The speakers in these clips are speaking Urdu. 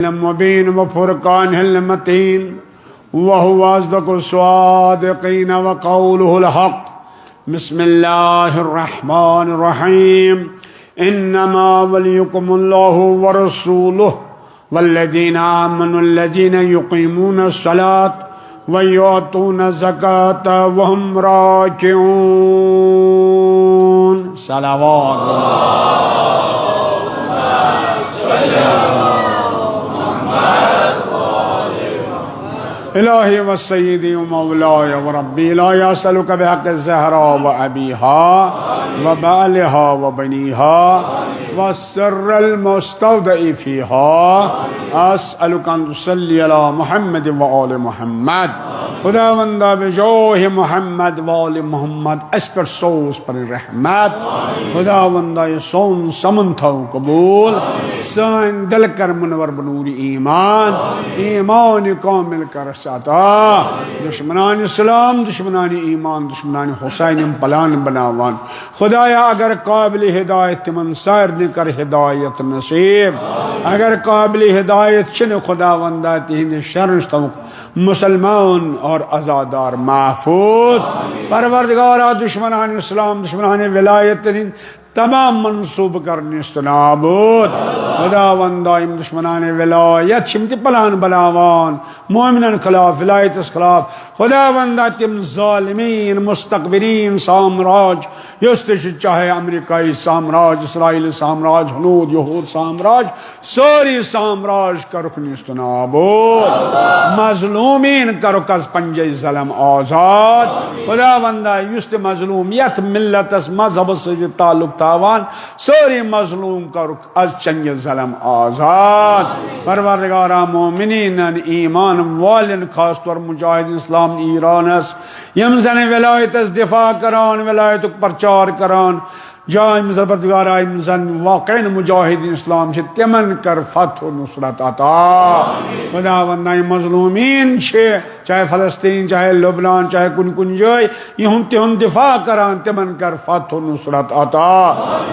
المبين وفرقانه المتين وهو أصدق الصادقين وقوله الحق. بسم الله الرحمن الرحيم. إنما وليكم الله ورسوله والذين آمنوا الذين يقيمون الصلاة ويؤتون الزكاة وهم راكعون. صلوات إلهي والسيدي ومولاي وربي لا يسألك بحق الزهراء وأبيها وبالها وبنيها والسر المستودع فيها أسألك أن تصلي على محمد وآل محمد. خداوند بجاه محمد وآل محمد اسپر سوز پر رحمت. خداوند سون سمن تھو قبول. سان دل کر منور بنور ایمان. ایمان کامل کر ساتا. دشمنان اسلام، دشمنان ایمان، دشمنان حسین پلان بناوان. خدایا اگر قابل ہدایت من سائر نے کر ہدایت نصیب. اگر قابل ہدایت چن خداوندہ تہند شرش تو مسلمان اور ازادار محفوظ. پروردگارا دشمنان اسلام، دشمنان ولایت تمام منصوب کرنے استنابود. خداوندہ ام دشمنان ولایت شمت پلان بناوان مومنان خلاف ولایت اس خلاف. خداوندہ تم ظالمین مستقبرین سامراج یستش چاہے امریکائی سامراج، اسرائیل سامراج، ہنود یہود سامراج، سوری سامراج کا رکن استنابود. مظلومین کا رکز پنجے ظلم آزاد. خداوندہ یست مظلومیت ملت اس مذہب سے تعلق تاوان سوری مظلوم کا رک از چنگ ظلم آزاد. پروردگارا مومنین ایمان والن خاص طور مجاہد اسلام ایران اس یمزن ولایت اس دفاع کران، ولایت پرچار کران. جائیں پروردگارا امزن واقعین مجاہد اسلام سے تمن کر فتح و نصرت عطا. خداوندہ مظلومین چھے چاہے فلسطین، چاہے لبنان، چاہے کن جائے یہاں تہن دفاع کران تمن کر فتح و نصرت عطا.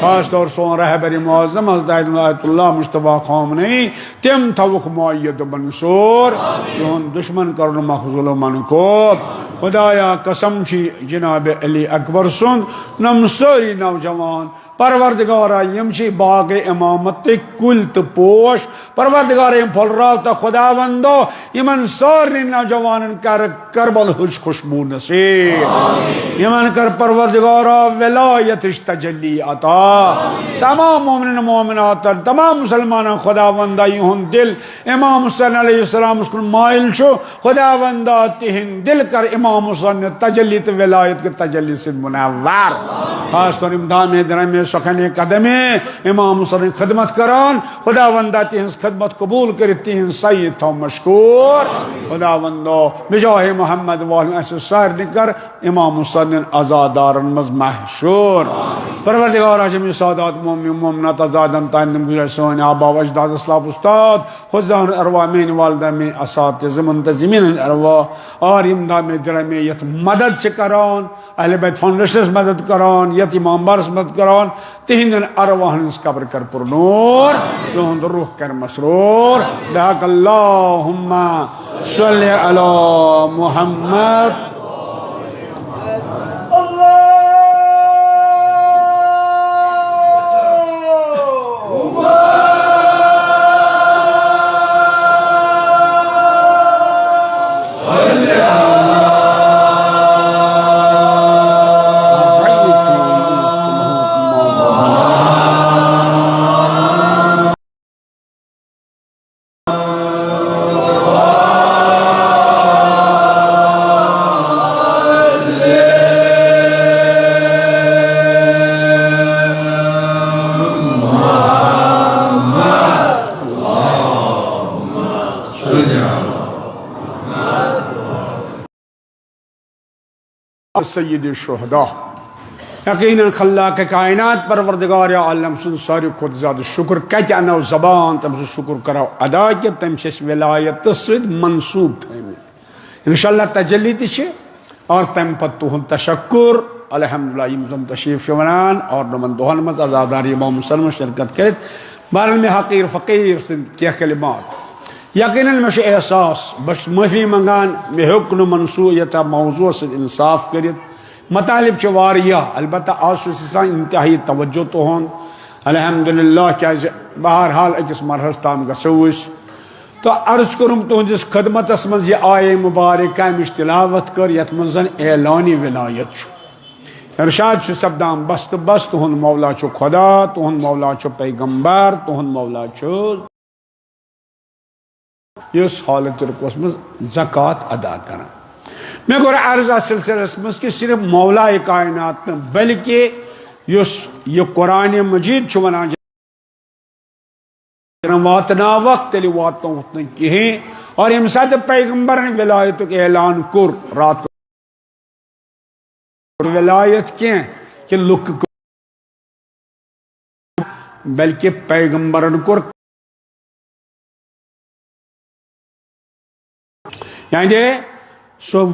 خاص طور سون رہبر معظم حضرت آیت اللہ مصطفیٰ خامنئی تم تھوک معید منصور یہاں دشمن کرن مخذول منکوب. خدایا قسم چھی جناب علی اکبر سن نم سوری نوجوان پروردگارا یم چھی باغ امامت کل تو پوش. پروردگارا یم پھل راتا خداوندو یمن سارنی نوجوانن کر کربل حج خوشبو نصیب. یمن کر پروردگارا ولایتش تجلی عطا. تمام مومنین مومنات تمام مسلمان خداوندہ یہن دل امام حسین علیہ السلام اس کو مائل چھو. خداوندہ تہن دل کر امام حسین تجلی تو ولایت کے تجلی سے منور. خاص طور امداد میں درم سخن قدم امام حسین خدمت کران. خداوندہ تہن خدمت قبول کرتی ہیں سید تو مشکور. خداوندہ بجاہ محمد والن سائر نکر امام حسین ازادارن مز محشور. پروردگارا جمعی سادات مومن مومنات ازادن تاندم گزر سون آبا و اجداد اسلاف استاد خزان ارواح مین والدہ میں اساتذ منتظمین ارواح اور امداد میں درم یت مدد سے کران. اہل بیت فاؤنڈیشن مدد کران، یتیمان بارس مدد کران. تہندن ارواحن اس قبر کر پر نور، تہند روح کر مسرور. بحق اللہم صلی علی محمد. سید الشہداء یقیناً خلاق کائنات پروردگار عالم سن ساری خود زیادہ شکر کچ انو زبان تم سے شکر کرو ادا کہ تم سے ولایت سید منصوب تھے. انشاءاللہ تجلی تشے اور تم پتو تشکر الحمدللہ یمزن تشریف ونان اور نمن دوہن مز ازاداری امام مسلم شرکت کرت. بارن میں حقیر فقیر سے کیا کلمات یقیناً مے احساس بس معافی منگان مے ہیوک نہ منصوع یتھا موضوع سے انصاف کرت مطالب چھ واریاہ البتہ آج انتہائی توجہ تہند الحمدللہ کیا بہرحال اکس مرحلس تام گھو تو عرض کرم تہندس خدمتس مز یہ آئے مبارکہ امچ تلاوت کر یت من زن اعلان ولایت چھ ارشاد چھ سپدان بس تو بس تہند مولا چھ خدا تہند مولا چھ پیغمبر تہند مولا چھ اس حالت رکوس مز زکوٰۃ ادا کران میں کور عرض ات سلسلس مز کہ صرف مولا کائنات بلکہ یہ قرآن مجید چھ ونان واتنا وقت تیلی واتنا وقت کہیں اور یم سات پیغمبر نے ولایت کے اعلان کر رات کو ولایت کیں کہ لک بلکہ پیغمبرن کر یعنی سو